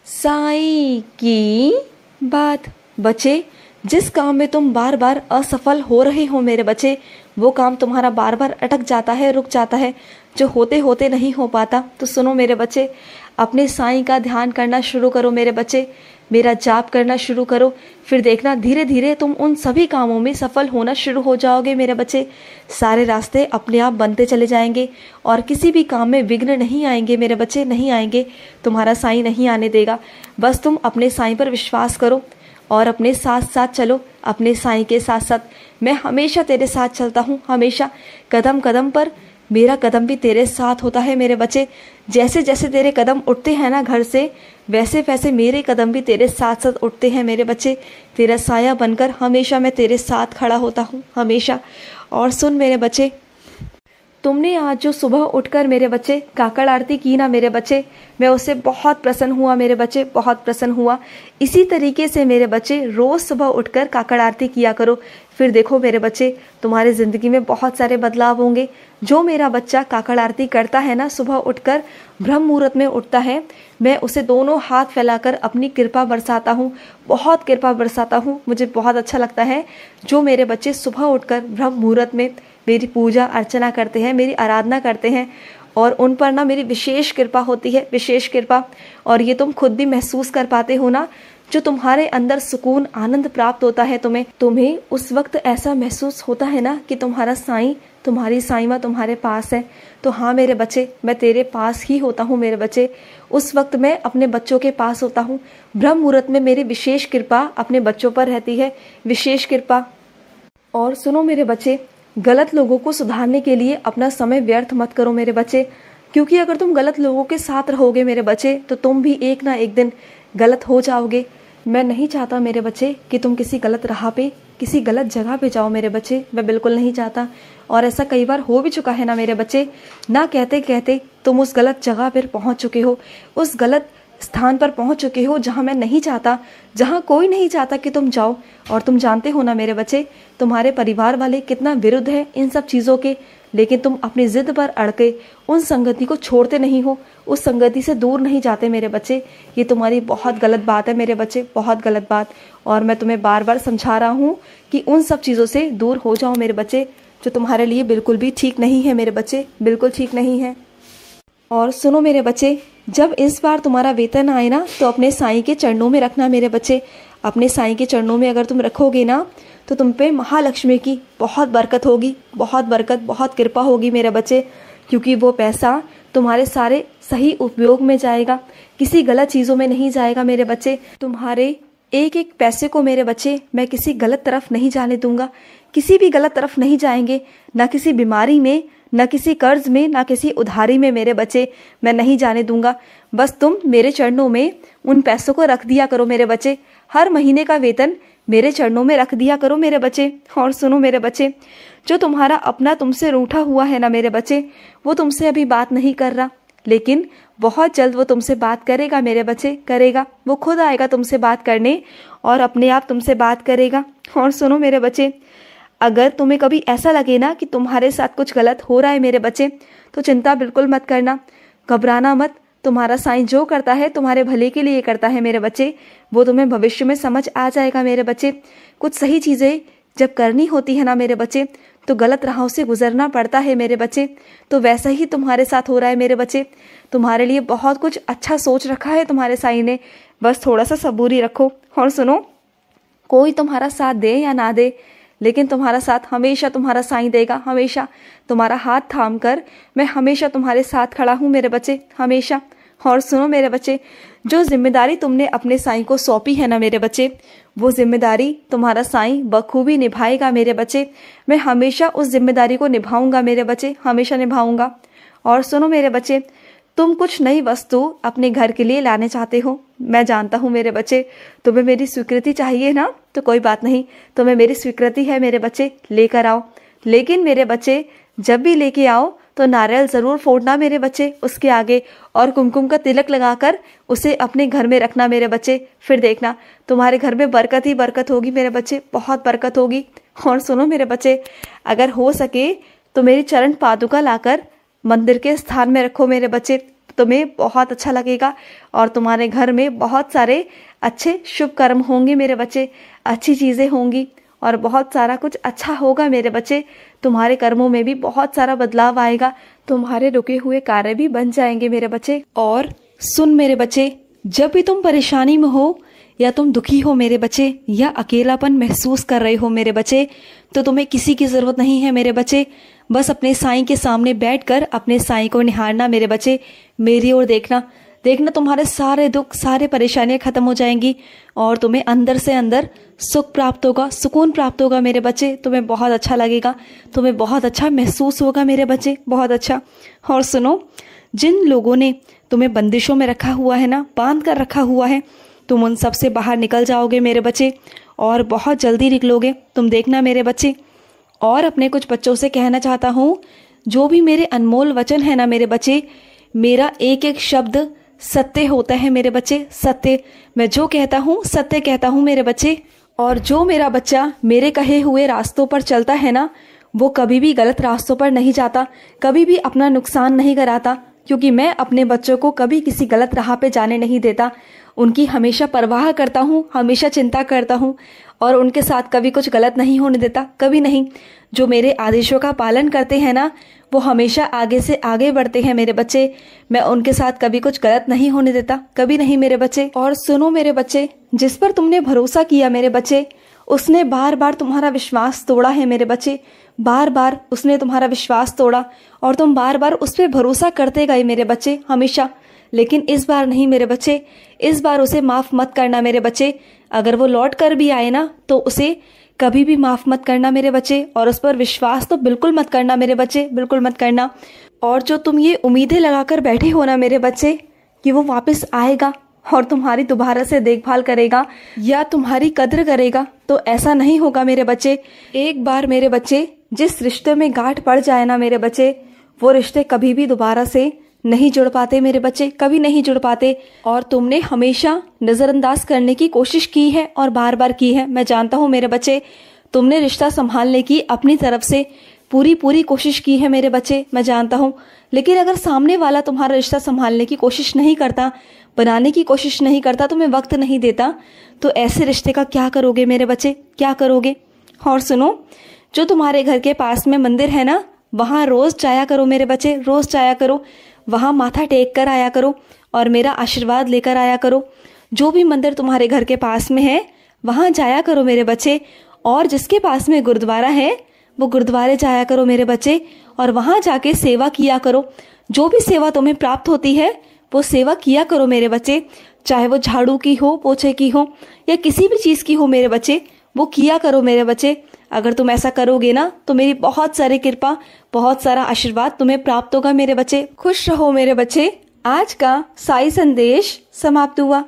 साईं की बात। बच्चे, जिस काम में तुम बार बार असफल हो रहे हो मेरे बच्चे, वो काम तुम्हारा बार बार अटक जाता है, रुक जाता है, जो होते होते नहीं हो पाता, तो सुनो मेरे बच्चे, अपने साईं का ध्यान करना शुरू करो मेरे बच्चे, मेरा जाप करना शुरू करो। फिर देखना धीरे धीरे तुम उन सभी कामों में सफल होना शुरू हो जाओगे मेरे बच्चे। सारे रास्ते अपने आप बनते चले जाएंगे और किसी भी काम में विघ्न नहीं आएंगे मेरे बच्चे, नहीं आएंगे। तुम्हारा साईं नहीं आने देगा। बस तुम अपने साईं पर विश्वास करो और अपने साथ साथ चलो, अपने साईं के साथ साथ। मैं हमेशा तेरे साथ चलता हूँ, हमेशा कदम कदम पर मेरा कदम भी तेरे साथ होता है मेरे बच्चे। जैसे जैसे तेरे कदम उठते हैं ना घर से, वैसे वैसे मेरे कदम भी तेरे साथ साथ उठते हैं मेरे बच्चे। तेरा साया बनकर हमेशा मैं तेरे साथ खड़ा होता हूँ, हमेशा। और सुन मेरे बच्चे, तुमने आज जो सुबह उठकर मेरे बच्चे काकड़ आरती की ना मेरे बच्चे, मैं उससे बहुत प्रसन्न हुआ मेरे बच्चे, बहुत प्रसन्न हुआ। इसी तरीके से मेरे बच्चे रोज सुबह उठकर काकड़ आरती किया करो। फिर देखो मेरे बच्चे, तुम्हारी ज़िंदगी में बहुत सारे बदलाव होंगे। जो मेरा बच्चा काकड़ आरती करता है ना, सुबह उठकर ब्रह्म मुहूर्त में उठता है, मैं उसे दोनों हाथ फैलाकर अपनी कृपा बरसाता हूँ, बहुत कृपा बरसाता हूँ। मुझे बहुत अच्छा लगता है जो मेरे बच्चे सुबह उठकर ब्रह्म मुहूर्त में मेरी पूजा अर्चना करते हैं, मेरी आराधना करते हैं, और उन पर ना मेरी विशेष कृपा होती है, विशेष कृपा। और ये तुम खुद भी महसूस कर पाते हो ना, जो तुम्हारे अंदर सुकून आनंद प्राप्त होता है तुम्हें उस वक्त ऐसा महसूस होता है ना कि तुम्हारा साईं, तुम्हारी साईं माँ तुम्हारे पास है। तो हाँ मेरे बच्चे, मैं तेरे पास ही होता हूँ मेरे बच्चे। उस वक्त मैं अपने बच्चों के पास होता हूँ। ब्रह्म मुहूर्त में मेरी विशेष कृपा अपने बच्चों पर रहती है, विशेष कृपा। और सुनो मेरे बच्चे, गलत लोगों को सुधारने के लिए अपना समय व्यर्थ मत करो मेरे बच्चे, क्योंकि अगर तुम गलत लोगों के साथ रहोगे मेरे बच्चे, तो तुम भी एक ना एक दिन गलत हो जाओगे। मैं नहीं चाहता मेरे बच्चे कि तुम किसी गलत राह पे, किसी गलत जगह पे जाओ मेरे बच्चे, मैं बिल्कुल नहीं चाहता। और ऐसा कई बार हो भी चुका है ना मेरे बच्चे, ना कहते कहते तुम उस गलत जगह पर पहुंच चुके हो, उस गलत स्थान पर पहुंच चुके हो जहां मैं नहीं चाहता, जहां कोई नहीं चाहता कि तुम जाओ। और तुम जानते हो ना मेरे बच्चे, तुम्हारे परिवार वाले कितना विरुद्ध है इन सब चीज़ों के, लेकिन तुम अपनी जिद पर अड़ के उन संगति को छोड़ते नहीं हो, उस संगति से दूर नहीं जाते मेरे बच्चे। ये तुम्हारी बहुत गलत बात है मेरे बच्चे, बहुत गलत बात। और मैं तुम्हें बार बार समझा रहा हूँ कि उन सब चीज़ों से दूर हो जाओ मेरे बच्चे, जो तुम्हारे लिए बिल्कुल भी ठीक नहीं है मेरे बच्चे, बिल्कुल ठीक नहीं है। और सुनो मेरे बच्चे, जब इस बार तुम्हारा वेतन आए ना, तो अपने साईं के चरणों में रखना मेरे बच्चे। अपने साईं के चरणों में अगर तुम रखोगे ना, तो तुम पे महालक्ष्मी की बहुत बरकत होगी, बहुत बरकत, बहुत कृपा होगी मेरे बच्चे। क्योंकि वो पैसा तुम्हारे सारे सही उपयोग में जाएगा, किसी गलत चीज़ों में नहीं जाएगा मेरे बच्चे। तुम्हारे एक एक पैसे को मेरे बच्चे मैं किसी गलत तरफ नहीं जाने दूंगा, किसी भी गलत तरफ नहीं जाएंगे, ना किसी बीमारी में, ना किसी कर्ज में, ना किसी उधारी में मेरे बच्चे, मैं नहीं जाने दूंगा। बस तुम मेरे चरणों में उन पैसों को रख दिया करो मेरे बच्चे, हर महीने का वेतन मेरे चरणों में रख दिया करो मेरे बच्चे। और सुनो मेरे बच्चे, जो तुम्हारा अपना तुमसे रूठा हुआ है ना मेरे बच्चे, वो तुमसे अभी बात नहीं कर रहा, लेकिन बहुत जल्द वो तुमसे बात करेगा मेरे बच्चे, करेगा। वो खुद आएगा तुमसे बात करने और अपने आप तुमसे बात करेगा। और सुनो मेरे बच्चे, अगर तुम्हें कभी ऐसा लगे ना कि तुम्हारे साथ कुछ गलत हो रहा है मेरे बच्चे, तो चिंता बिल्कुल मत करना, घबराना मत। तुम्हारा साईं जो करता है तुम्हारे भले के लिए करता है मेरे बच्चे, वो तुम्हें भविष्य में समझ आ जाएगा मेरे बच्चे। कुछ सही चीज़ें जब करनी होती है ना मेरे बच्चे, तो गलत राहों से गुजरना पड़ता है मेरे बच्चे। तो वैसा ही तुम्हारे साथ हो रहा है मेरे बच्चे। तुम्हारे लिए बहुत कुछ अच्छा सोच रखा है तुम्हारे साईं ने, बस थोड़ा सा सबूरी रखो। और सुनो, कोई तुम्हारा साथ दे या ना दे, लेकिन तुम्हारा साथ हमेशा तुम्हारा साईं देगा, हमेशा। तुम्हारा हाथ थाम कर मैं हमेशा तुम्हारे साथ खड़ा हूँ मेरे बच्चे, हमेशा। और सुनो मेरे बच्चे, जो जिम्मेदारी तुमने अपने साईं को सौंपी है ना मेरे बच्चे, वो जिम्मेदारी तुम्हारा साईं बखूबी निभाएगा मेरे बच्चे। मैं हमेशा उस जिम्मेदारी को निभाऊंगा मेरे बच्चे, हमेशा निभाऊंगा। और सुनो मेरे बच्चे, तुम कुछ नई वस्तु अपने घर के लिए लाने चाहते हो, मैं जानता हूँ मेरे बच्चे। तुम्हें मेरी स्वीकृति चाहिए ना, तो कोई बात नहीं, तुम्हें मेरी स्वीकृति है मेरे बच्चे, लेकर आओ। लेकिन मेरे बच्चे, जब भी लेके आओ तो नारियल ज़रूर फोड़ना मेरे बच्चे उसके आगे, और कुमकुम का तिलक लगाकर उसे अपने घर में रखना मेरे बच्चे। फिर देखना तुम्हारे घर में बरकत ही बरकत होगी मेरे बच्चे, बहुत बरकत होगी। और सुनो मेरे बच्चे, अगर हो सके तो मेरी चरण पादुका लाकर मंदिर के स्थान में रखो मेरे बच्चे। तुम्हें बहुत अच्छा लगेगा और तुम्हारे घर में बहुत सारे अच्छे शुभ कर्म होंगे मेरे बच्चे, अच्छी चीज़ें होंगी और बहुत सारा कुछ अच्छा होगा मेरे बच्चे। तुम्हारे कर्मों में भी बहुत सारा बदलाव आएगा, तुम्हारे रुके हुए कार्य भी बन जाएंगे मेरे बच्चे। और सुन मेरे बच्चे, जब भी तुम परेशानी में हो या तुम दुखी हो मेरे बच्चे, या अकेलापन महसूस कर रहे हो मेरे बच्चे, तो तुम्हें किसी की ज़रूरत नहीं है मेरे बच्चे। बस अपने साईं के सामने बैठकर अपने साईं को निहारना मेरे बच्चे, मेरी ओर देखना तुम्हारे सारे दुख सारे परेशानियां खत्म हो जाएंगी और तुम्हें अंदर से अंदर सुख प्राप्त होगा, सुकून प्राप्त होगा मेरे बच्चे। तुम्हें बहुत अच्छा लगेगा, तुम्हें बहुत अच्छा महसूस होगा मेरे बच्चे, बहुत अच्छा। और सुनो, जिन लोगों ने तुम्हें बंदिशों में रखा हुआ है ना, बांध कर रखा हुआ है, तुम उन सब से बाहर निकल जाओगे मेरे बच्चे और बहुत जल्दी निकलोगे, तुम देखना मेरे बच्चे। और अपने कुछ बच्चों से कहना चाहता हूँ, जो भी मेरे अनमोल वचन है ना मेरे बच्चे, मेरा एक एक शब्द सत्य होता है मेरे बच्चे, सत्य। मैं जो कहता हूँ सत्य कहता हूँ मेरे बच्चे। और जो मेरा बच्चा मेरे कहे हुए रास्तों पर चलता है ना, वो कभी भी गलत रास्तों पर नहीं जाता, कभी भी अपना नुकसान नहीं कराता, क्योंकि मैं अपने बच्चों को कभी किसी गलत राह पे जाने नहीं देता। उनकी हमेशा परवाह करता हूँ, हमेशा चिंता करता हूँ और उनके साथ कभी कुछ गलत नहीं होने देता, कभी नहीं। जो मेरे आदेशों का पालन करते हैं ना, वो हमेशा आगे से आगे बढ़ते हैं मेरे बच्चे। मैं उनके साथ कभी कुछ गलत नहीं होने देता, कभी नहीं मेरे बच्चे। और सुनो मेरे बच्चे, जिस पर तुमने भरोसा किया मेरे बच्चे, उसने बार बार तुम्हारा विश्वास तोड़ा है मेरे बच्चे, बार बार उसने तुम्हारा विश्वास तोड़ा और तुम बार बार उस पर भरोसा करते गए मेरे बच्चे, हमेशा। लेकिन इस बार नहीं मेरे बच्चे, इस बार उसे माफ मत करना मेरे बच्चे। अगर वो लौट कर भी आए ना, तो उसे कभी भी माफ मत करना मेरे बच्चे और उस पर विश्वास तो बिल्कुल मत करना मेरे बच्चे, बिल्कुल मत करना। और जो तुम ये उम्मीदें लगाकर बैठे हो ना मेरे बच्चे कि वो वापस आएगा और तुम्हारी दोबारा से देखभाल करेगा या तुम्हारी कद्र करेगा, तो ऐसा नहीं होगा मेरे बच्चे। एक बार मेरे बच्चे जिस रिश्ते में गांठ पड़ जाए ना मेरे बच्चे, वो रिश्ते कभी भी दोबारा से नहीं जुड़ पाते मेरे बच्चे, कभी नहीं जुड़ पाते। और तुमने हमेशा नजरअंदाज करने की कोशिश की है और बार बार की है, मैं जानता हूँ मेरे बच्चे। तुमने रिश्ता संभालने की अपनी तरफ से पूरी कोशिश की है मेरे बच्चे, मैं जानता हूँ। लेकिन अगर सामने वाला तुम्हारा रिश्ता संभालने की कोशिश नहीं करता, बनाने की कोशिश नहीं करता, तुम्हें वक्त नहीं देता, तो ऐसे रिश्ते का क्या करोगे मेरे बच्चे, क्या करोगे। और सुनो, जो तुम्हारे घर के पास में मंदिर है ना, वहाँ रोज जाया करो मेरे बच्चे, रोज जाया करो, वहाँ माथा टेक कर आया करो और मेरा आशीर्वाद लेकर आया करो। जो भी मंदिर तुम्हारे घर के पास में है वहाँ जाया करो मेरे बच्चे। और जिसके पास में गुरुद्वारा है वो गुरुद्वारे जाया करो मेरे बच्चे और वहाँ जाके सेवा किया करो। जो भी सेवा तुम्हें प्राप्त होती है वो सेवा किया करो मेरे बच्चे, चाहे वो झाड़ू की हो, पोछे की हो या किसी भी चीज़ की हो मेरे बच्चे, वो किया करो मेरे बच्चे। अगर तुम ऐसा करोगे ना, तो मेरी बहुत सारी कृपा, बहुत सारा आशीर्वाद तुम्हें प्राप्त होगा मेरे बच्चे। खुश रहो मेरे बच्चे। आज का साई संदेश समाप्त हुआ।